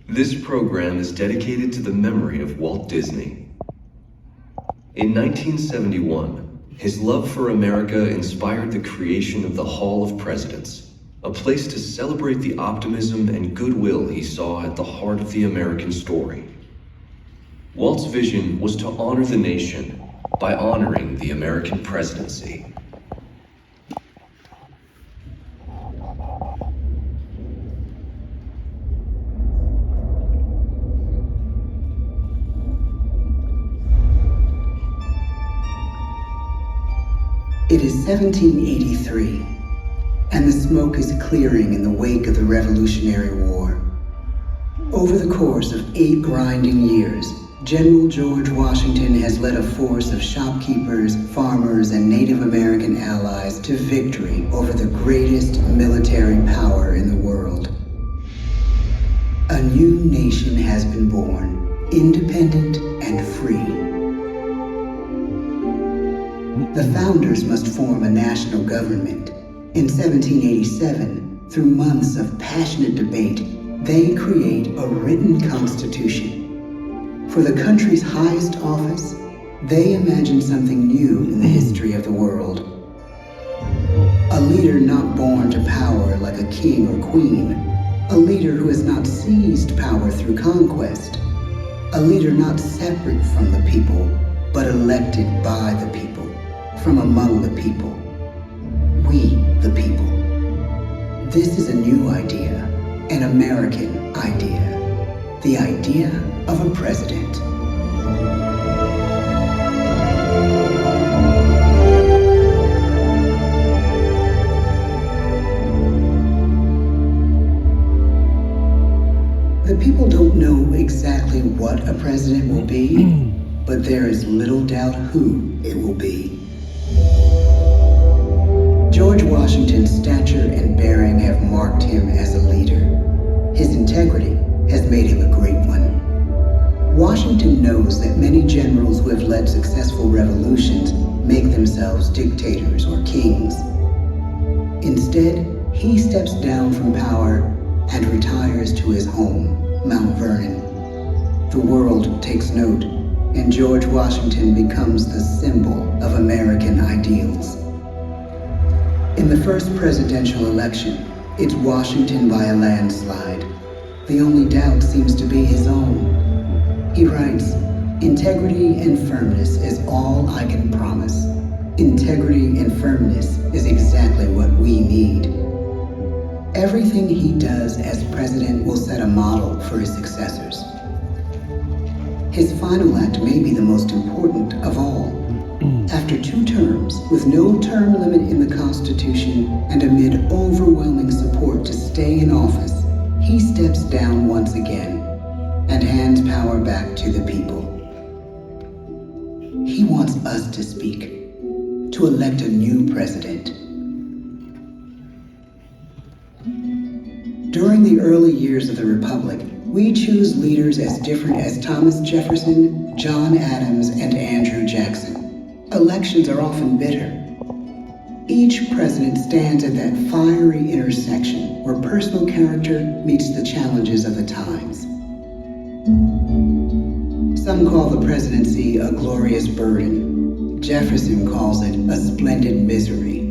This program is dedicated to the memory of Walt Disney. In 1971, his love for America inspired the creation of the Hall of Presidents, a place to celebrate the optimism and goodwill he saw at the heart of the American story. Walt's vision was to honor the nation by honoring the American presidency. It is 1783, and the smoke is clearing in the wake of the Revolutionary War. Over the course of 8 grinding years, General George Washington has led a force of shopkeepers, farmers, and Native American allies to victory over the greatest military power in the world. A new nation has been born, independent and free. The founders must form a national government. In 1787, through months of passionate debate, they create a written constitution. For the country's highest office, they imagine something new in the history of the world. A leader not born to power like a king or queen. A leader who has not seized power through conquest. A leader not separate from the people, but elected by the people, from among the people. We, the people. This is a new idea, an American idea. The idea of a president. The people don't know exactly what a president will be, but there is little doubt who it will be. George Washington's stature and bearing have marked him as a leader. His integrity has made him a great one. Washington knows that many generals who have led successful revolutions make themselves dictators or kings. Instead, he steps down from power and retires to his home, Mount Vernon. The world takes note, and George Washington becomes the symbol of American ideals. In the first presidential election, it's Washington by a landslide. The only doubt seems to be his own. He writes, "Integrity and firmness is all I can promise. Integrity and firmness is exactly what we need." Everything he does as president will set a model for his successors. His final act may be the most important of all. After 2 terms, with no term limit in the Constitution, and amid overwhelming support to stay in office, he steps down once again and hands power back to the people. He wants us to speak, to elect a new president. During the early years of the Republic, we choose leaders as different as Thomas Jefferson, John Adams, and Andrew Jackson. Elections are often bitter. Each president stands at that fiery intersection where personal character meets the challenges of the times. Some call the presidency a glorious burden. Jefferson calls it a splendid misery.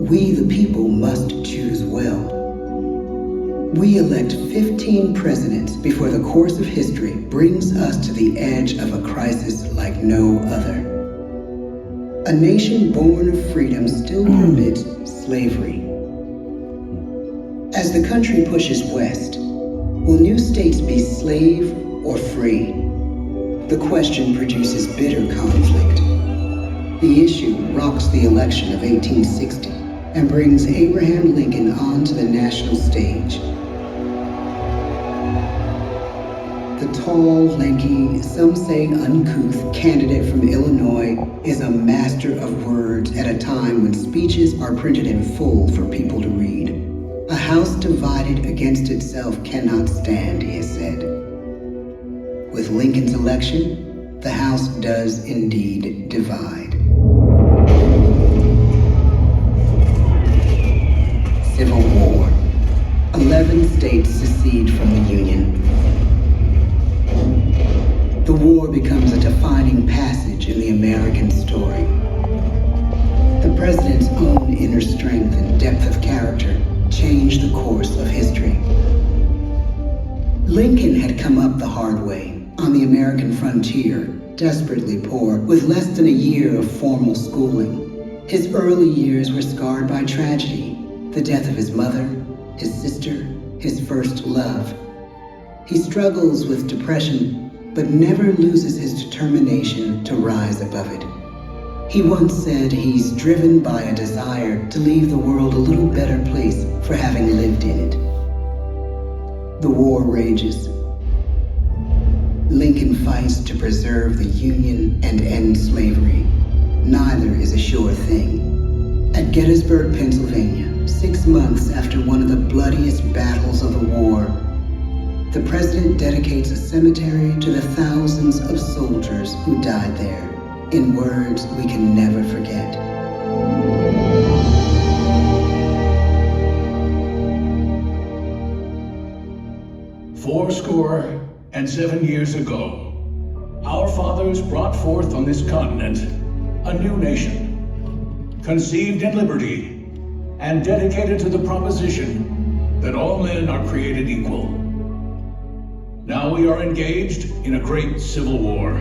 We, the people, must choose well. We elect 15 presidents before the course of history brings us to the edge of a crisis like no other. A nation born of freedom still permits slavery. As the country pushes west, will new states be slave or free? The question produces bitter conflict. The issue rocks the election of 1860 and brings Abraham Lincoln onto the national stage. The tall, lanky, some say uncouth candidate from Illinois is a master of words at a time when speeches are printed in full for people to read. A house divided against itself cannot stand, he has said. With Lincoln's election, the House does indeed divide. Civil War. 11 states secede. secede from the Union. The war becomes a defining passage in the American story. The president's own inner strength and depth of character changed the course of history. Lincoln had come up the hard way on the American frontier, desperately poor, with less than a year of formal schooling. His early years were scarred by tragedy, the death of his mother, his sister, his first love. He struggles with depression, but never loses his determination to rise above it. He once said he's driven by a desire to leave the world a little better place for having lived in it. The war rages. Lincoln fights to preserve the Union and end slavery. Neither is a sure thing. At Gettysburg, Pennsylvania, 6 months after one of the bloodiest battles of the war, the president dedicates a cemetery to the thousands of soldiers who died there, in words we can never forget. "Fourscore-and-7 years ago, our fathers brought forth on this continent a new nation, conceived in liberty and dedicated to the proposition that all men are created equal. Now we are engaged in a great civil war,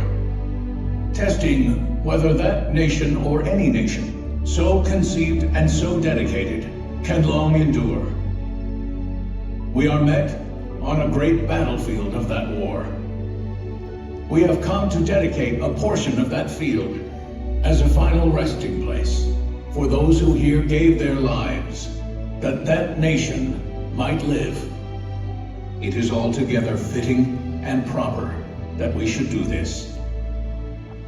testing whether that nation or any nation, so conceived and so dedicated, can long endure. We are met on a great battlefield of that war. We have come to dedicate a portion of that field as a final resting place for those who here gave their lives, that that nation might live. It is altogether fitting and proper that we should do this.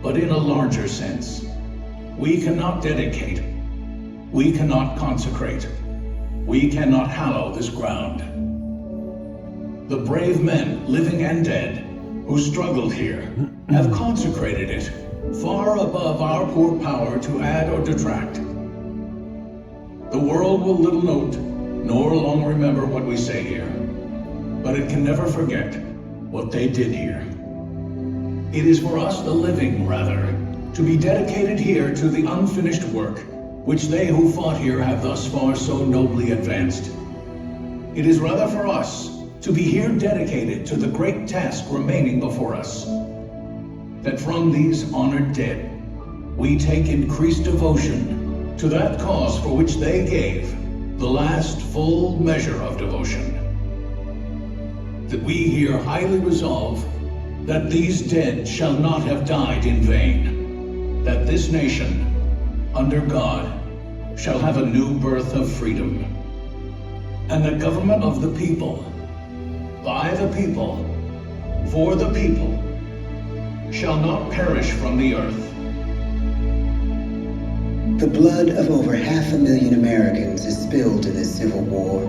But in a larger sense, we cannot dedicate, we cannot consecrate, we cannot hallow this ground. The brave men, living and dead, who struggled here, have consecrated it far above our poor power to add or detract. The world will little note, nor long remember what we say here, but it can never forget what they did here. It is for us, the living, rather, to be dedicated here to the unfinished work which they who fought here have thus far so nobly advanced. It is rather for us to be here dedicated to the great task remaining before us, that from these honored dead we take increased devotion to that cause for which they gave the last full measure of devotion. That we here highly resolve that these dead shall not have died in vain, that this nation, under God, shall have a new birth of freedom, and the government of the people, by the people, for the people, shall not perish from the earth. The blood of over 500,000 Americans is spilled in this Civil War.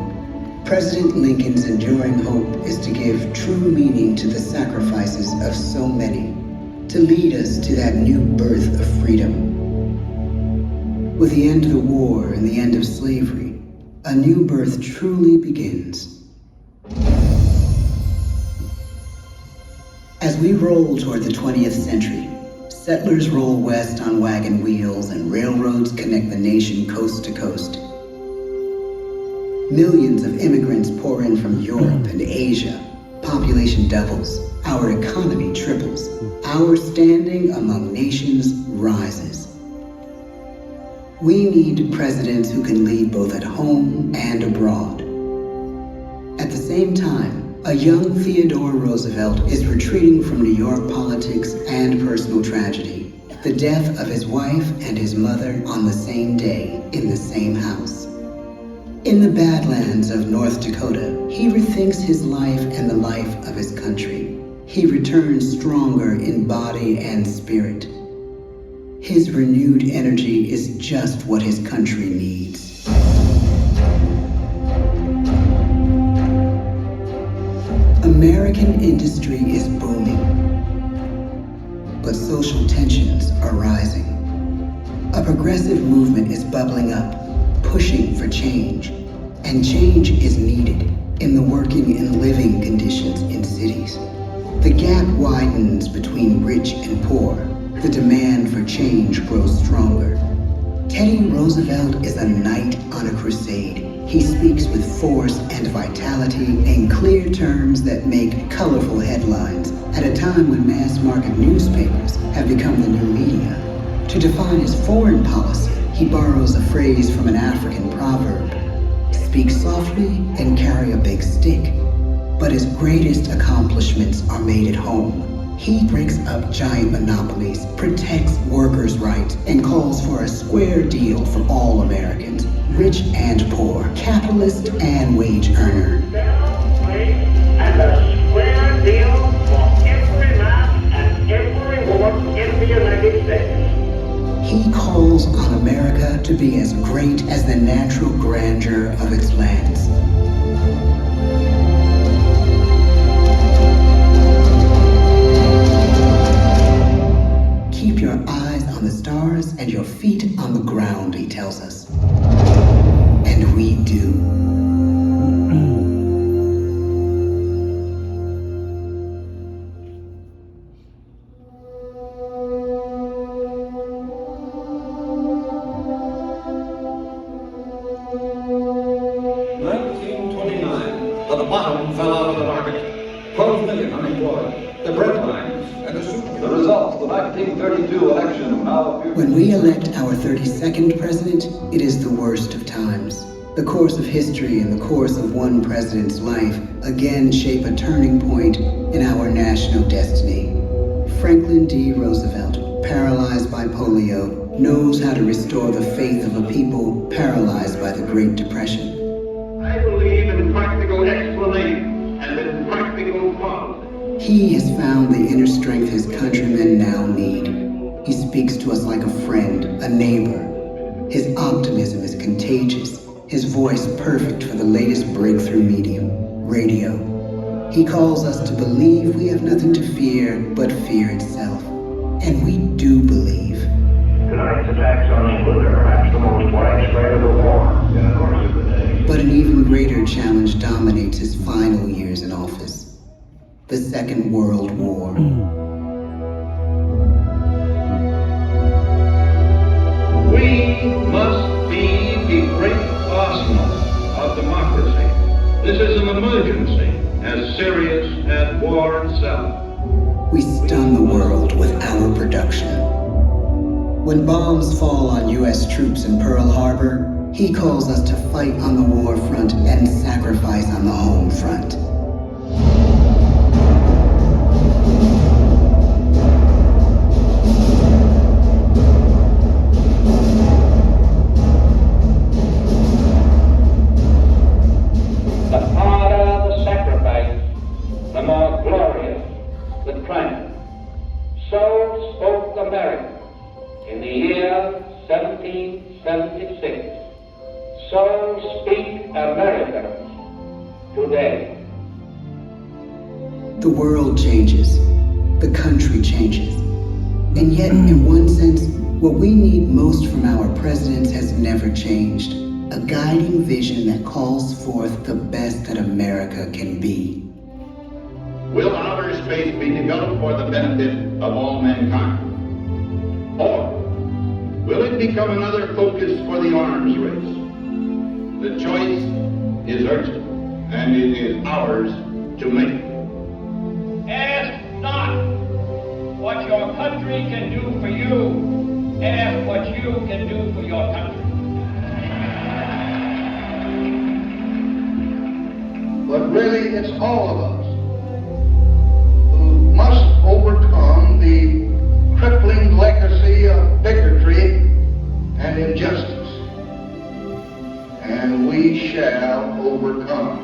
President Lincoln's enduring hope is to give true meaning to the sacrifices of so many, to lead us to that new birth of freedom. With the end of the war and the end of slavery, a new birth truly begins. As we roll toward the 20th century, settlers roll west on wagon wheels and railroads connect the nation coast to coast. Millions of immigrants pour in from Europe and Asia. Population doubles. Our economy triples. Our standing among nations rises. We need presidents who can lead both at home and abroad. At the same time, a young Theodore Roosevelt is retreating from New York politics and personal tragedy. The death of his wife and his mother on the same day in the same house. In the Badlands of North Dakota, he rethinks his life and the life of his country. He returns stronger in body and spirit. His renewed energy is just what his country needs. American industry is booming, but social tensions are rising. A progressive movement is bubbling up, pushing for change, and change is needed in the working working and living conditions in cities. The gap widens between rich and poor. The demand for change grows stronger. Teddy Roosevelt is a knight on a crusade. He speaks with force and vitality in clear terms that make colorful headlines at a time when mass-market newspapers have become the new media. To define his foreign policy, he borrows a phrase from an African proverb: speak softly and carry a big stick. But his greatest accomplishments are made at home. He breaks up giant monopolies, protects workers' rights, and calls for a square deal for all Americans, rich and poor, capitalist and wage earner. And a square deal for every man and every woman in the United States. He calls on America to be as great as the natural grandeur of its lands. Keep your eyes on the stars and your feet on the ground, he tells us. And we do. The bottom fell out of the market. 12 million unemployed. The bread lines and the soup. The results of the 1932 election now appear. When we elect our 32nd president, it is the worst of times. The course of history and the course of one president's life again shape a turning point in our national destiny. Franklin D. Roosevelt, paralyzed by polio, knows how to restore the faith of a people paralyzed by the Great Depression. I believe in practical explanation and in practical policy. He has found the inner strength his countrymen now need. He speaks to us like a friend, a neighbor. His optimism is contagious, his voice perfect for the latest breakthrough medium, radio. He calls us to believe we have nothing to fear but fear itself. And we do believe. Tonight's attacks on England are perhaps the most widespread of the war in the course of the day. But an even greater challenge dominates his final years in office: the Second World War. We must be the great arsenal of democracy. This is an emergency as serious as war itself. We stun the world with our production. When bombs fall on U.S. troops in Pearl Harbor, he calls us to fight on the war front and sacrifice on the home front. The harder the sacrifice, the more glorious the triumph. So spoke America in the year 1776. So speak Americans today. The world changes. The country changes. And yet, in one sense, what we need most from our presidents has never changed. A guiding vision that calls forth the best that America can be. Will outer space be developed for the benefit of all mankind? Or will it become another focus for the arms race? The choice is urgent, and it is ours to make. Ask not what your country can do for you. Ask what you can do for your country. But really, it's all of us who must overcome the crippling legacy of bigotry and injustice. And we shall overcome.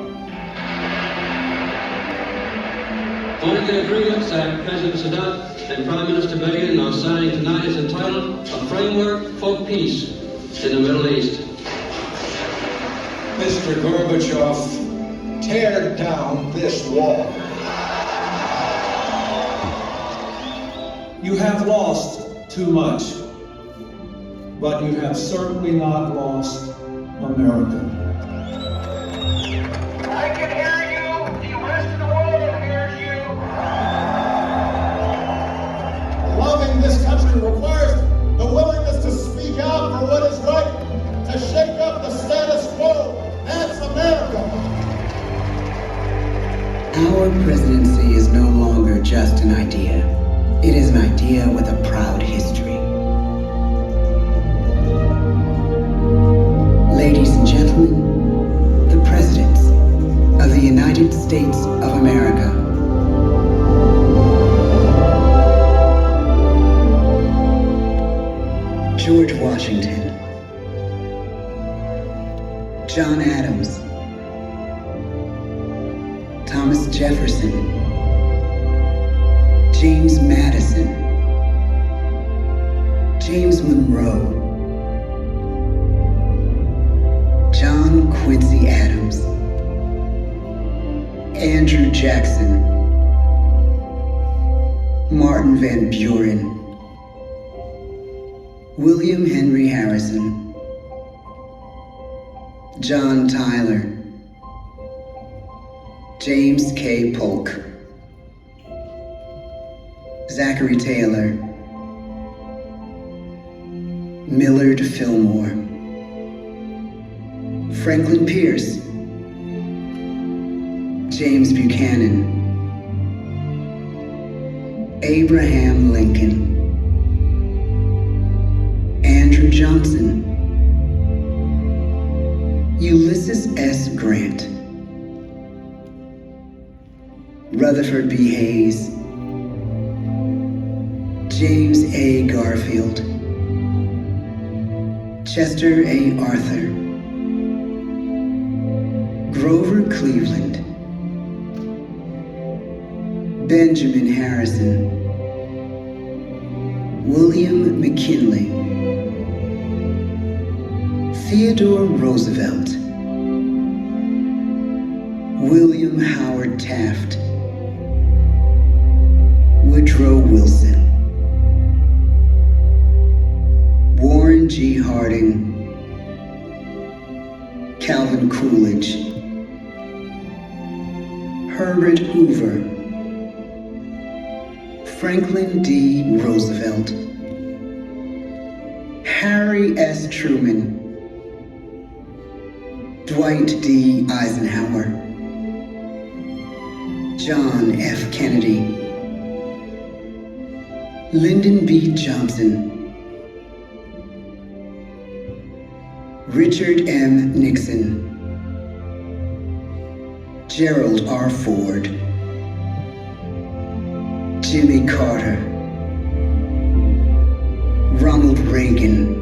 One of the agreements that President Sadat and Prime Minister Begin are signing tonight is entitled A Framework for Peace in the Middle East. Mr. Gorbachev, tear down this wall. You have lost too much, but you have certainly not lost America. I can hear you Our presidency is no longer just an idea. It is an idea with a proud history. Ladies and gentlemen, the presidents of the United States of America. George Washington, John Adams, Thomas Jefferson, James Madison, James Monroe, John Quincy Adams, Andrew Jackson, Martin Van Buren, William Henry Harrison, John Tyler, James K. Polk, Zachary Taylor, Millard Fillmore, Franklin Pierce, James Buchanan, Abraham Lincoln, Andrew Johnson, Ulysses S. Grant, Rutherford B. Hayes, James A. Garfield, Chester A. Arthur, Grover Cleveland, Benjamin Harrison, William McKinley, Theodore Roosevelt, William Howard Taft, Woodrow Wilson, Warren G. Harding, Calvin Coolidge, Herbert Hoover, Franklin D. Roosevelt, Harry S. Truman, Dwight D. Eisenhower, John F. Kennedy, Lyndon B. Johnson, Richard M. Nixon, Gerald R. Ford, Jimmy Carter, Ronald Reagan,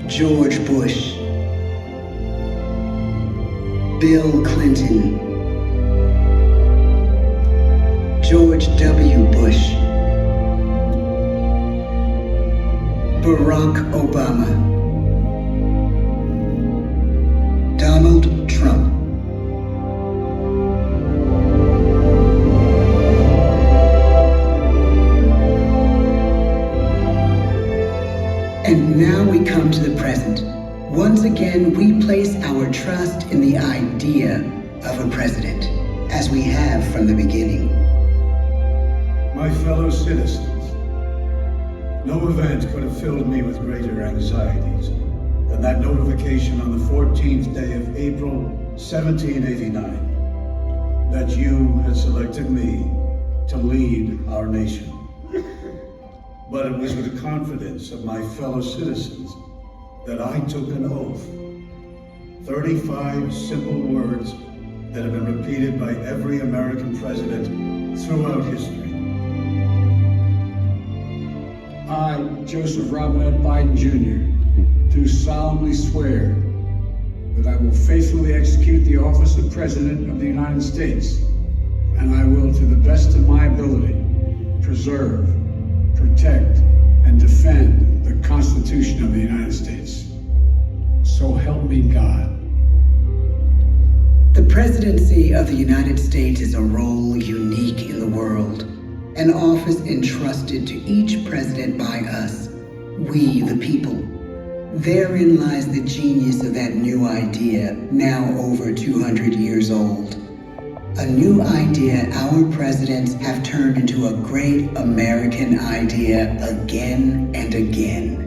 George Bush, Bill Clinton, George W. Bush, Barack Obama, Donald Trump. And now we come to the present. Once again, we place our trust in the idea of a president, as we have from the beginning. My fellow citizens, no event could have filled me with greater anxieties than that notification on the 14th day of April, 1789, that you had selected me to lead our nation. But it was with the confidence of my fellow citizens that I took an oath. 35 simple words that have been repeated by every American president throughout history. I, Joseph Robinette Biden Jr., do solemnly swear that I will faithfully execute the office of President of the United States, and I will, to the best of my ability, preserve, protect, and defend the Constitution of the United States. So help me God. The presidency of the United States is a role unique in the world, an office entrusted to each president by us, we the people. Therein lies the genius of that new idea, now over 200 years old. A new idea our presidents have turned into a great American idea again and again.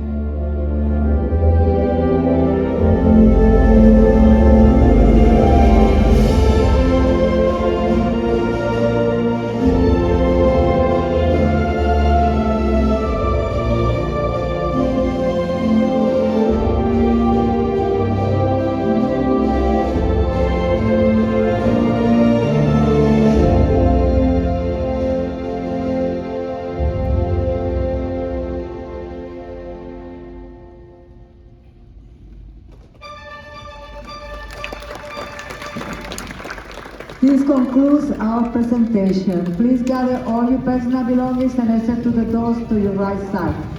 This concludes our presentation. Please gather all your personal belongings and exit to the doors to your right side.